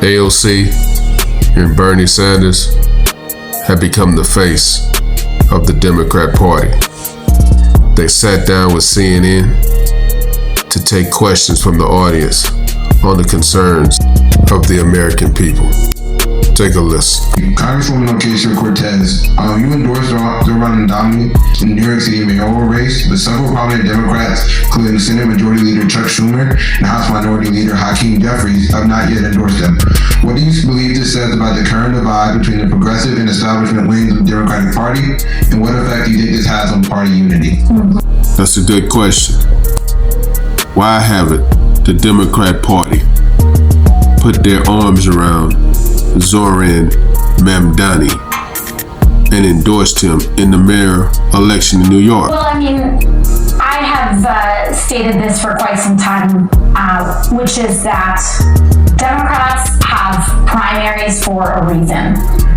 AOC and Bernie Sanders have become the face of the Democrat Party. They sat down with CNN to take questions from the audience on the concerns of the American people. Take a listen. Congresswoman Ocasio-Cortez, you endorsed Zohran Mamdani in the New York City mayoral race, but several prominent Democrats, including Senate Majority Leader Chuck Schumer and House Minority Leader Hakeem Jeffries, have not yet endorsed him. What do you believe this says about the current divide between the progressive and establishment wings of the Democratic Party, and what effect do you think this has on party unity? That's a good question. Why haven't the Democrat Party put their arms around Zohran Mamdani and endorsed him in the mayor election in New York? Well, I mean, I have stated this for quite some time, which is that Democrats have primaries for a reason.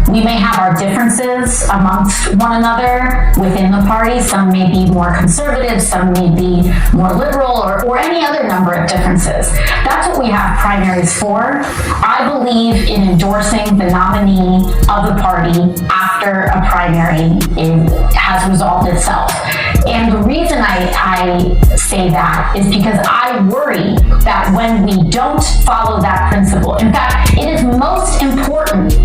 We may have our differences amongst one another within the party. Some may be more conservative, some may be more liberal, or any other number of differences. That's what we have primaries for. I believe in endorsing the nominee of the party after a primary has resolved itself. And the reason I say that is because I worry that when we don't follow that principle, in fact, it is most important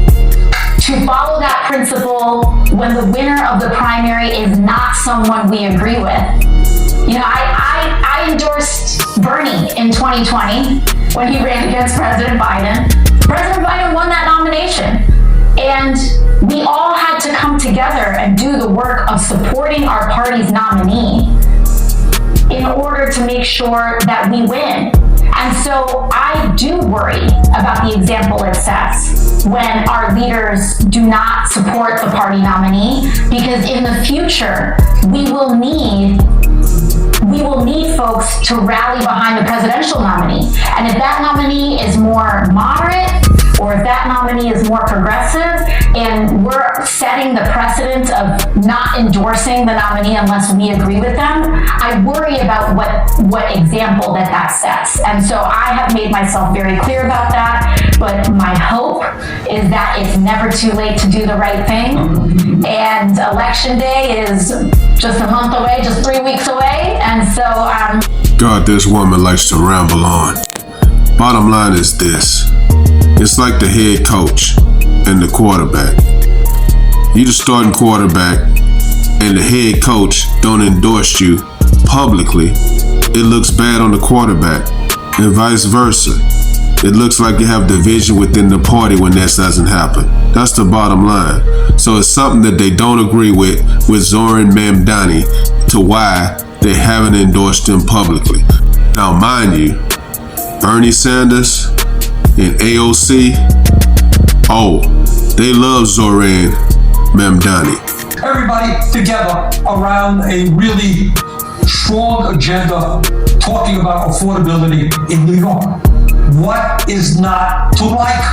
to follow that principle when the winner of the primary is not someone we agree with. You know, I endorsed Bernie in 2020 when he ran against President Biden. President Biden won that nomination. And we all had to come together and do the work of supporting our party's nominee in order to make sure that we win. And so I do worry about the example it sets when our leaders do not support the party nominee, because in the future, we will need folks to rally behind the presidential nominee. And if that nominee is more moderate, or if that nominee is more progressive, and we're setting the precedent of not endorsing the nominee unless we agree with them, I worry about what example that sets. And so I have made myself very clear about that, but my hope is that it's never too late to do the right thing. And election day is just a month away, just 3 weeks away, and so God, this woman likes to ramble on. Bottom line is this. It's like the head coach and the quarterback. You the starting quarterback and the head coach don't endorse you publicly. It looks bad on the quarterback, and vice versa. It looks like you have division within the party when that doesn't happen. That's the bottom line. So it's something that they don't agree with Zohran Mamdani to why they haven't endorsed him publicly. Now, mind you, Bernie Sanders and AOC, they love Zohran Mamdani. Everybody together around a really strong agenda talking about affordability in New York. What is not to like?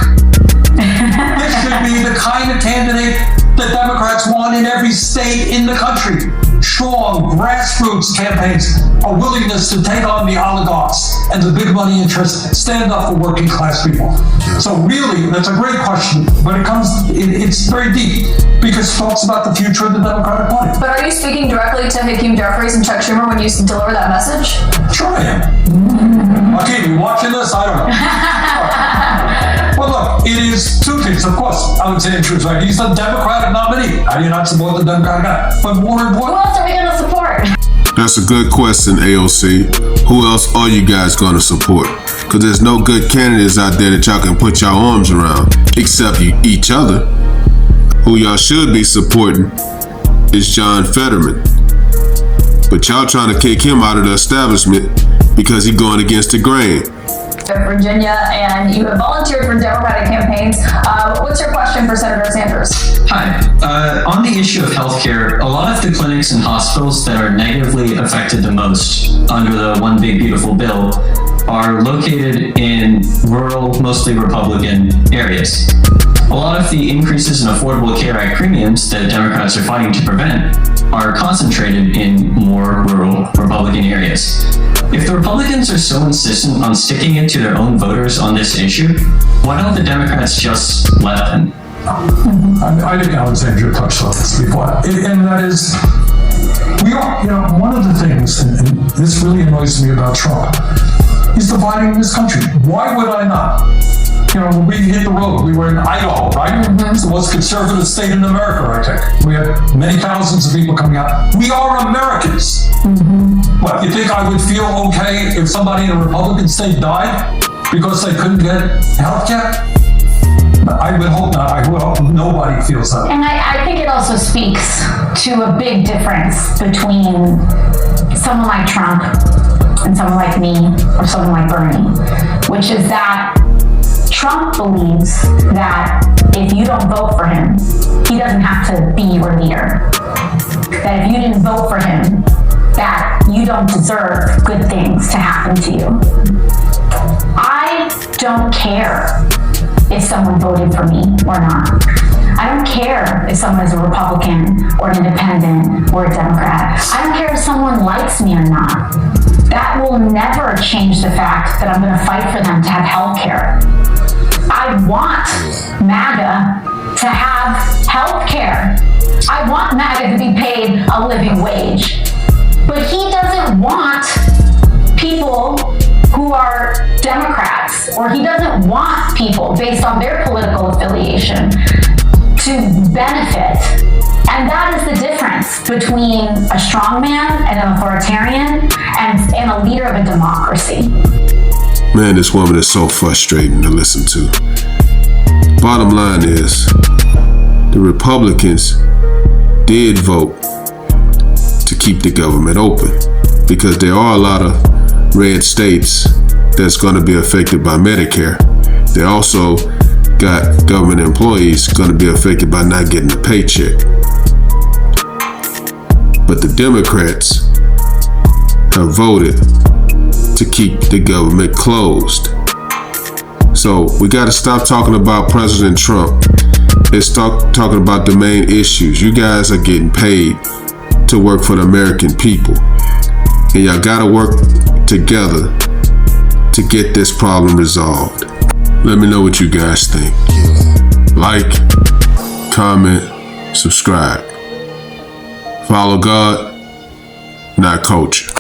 This should be the kind of candidate that Democrats want in every state in the country. Strong grassroots campaigns, a willingness to take on the oligarchs and the big money interests, stand up for working class people. So really, that's a great question, but it's very deep because it talks about the future of the Democratic Party. But are you speaking directly to Hakeem Jeffries and Chuck Schumer when you deliver that message? Sure I am. Okay, you watching this? I don't know. Well, look, it is two things, of course. I would say the truth, right? He's the Democratic nominee. How do you not support the Democratic guy? But more important, who else are we going to support? That's a good question, AOC. Who else are you guys going to support? Because there's no good candidates out there that y'all can put your arms around, except each other. Who y'all should be supporting is John Fetterman. But y'all trying to kick him out of the establishment because he's going against the grain. Virginia, and you have volunteered for Democratic campaigns. What's your question for Senator Sanders? Hi. On the issue of healthcare, a lot of the clinics and hospitals that are negatively affected the most under the One Big Beautiful Bill are located in rural, mostly Republican areas. A lot of the increases in Affordable Care Act premiums that Democrats are fighting to prevent are concentrated in more rural Republican areas. If the Republicans are so insistent on sticking it to their own voters on this issue, why don't the Democrats just let them? I think Alexandria touched on this before, and that is, we are, one of the things, and this really annoys me about Trump, he's dividing this country. Why would I not? When we hit the road, we were in Idaho, right? It's the most conservative state in America, I think. We had many thousands of people coming out. We are Americans. What, you think I would feel okay if somebody in a Republican state died because they couldn't get health care? I would hope not. I would hope nobody feels that. And I think it also speaks to a big difference between someone like Trump and someone like me or someone like Bernie, which is that Trump believes that if you don't vote for him, he doesn't have to be your leader. That if you didn't vote for him, that you don't deserve good things to happen to you. I don't care if someone voted for me or not. I don't care if someone is a Republican or an independent or a Democrat. I don't care if someone likes me or not. That will never change the fact that I'm going to fight for them to have health care. I want MAGA to have health care. I want MAGA to be paid a living wage. But he doesn't want people who are Democrats, or he doesn't want people based on their political affiliation to benefit. And that is the difference between a strongman and an authoritarian and a leader of a democracy. Man, this woman is so frustrating to listen to. Bottom line is, the Republicans did vote to keep the government open because there are a lot of red states that's going to be affected by Medicare. They also got government employees going to be affected by not getting a paycheck. But the Democrats have voted to keep the government closed. So we got to stop talking about President Trump and start talking about the main issues. You guys are getting paid to work for the American people, and y'all got to work together to get this problem resolved. Let me know what you guys think. Like, comment, subscribe. Follow God, not culture.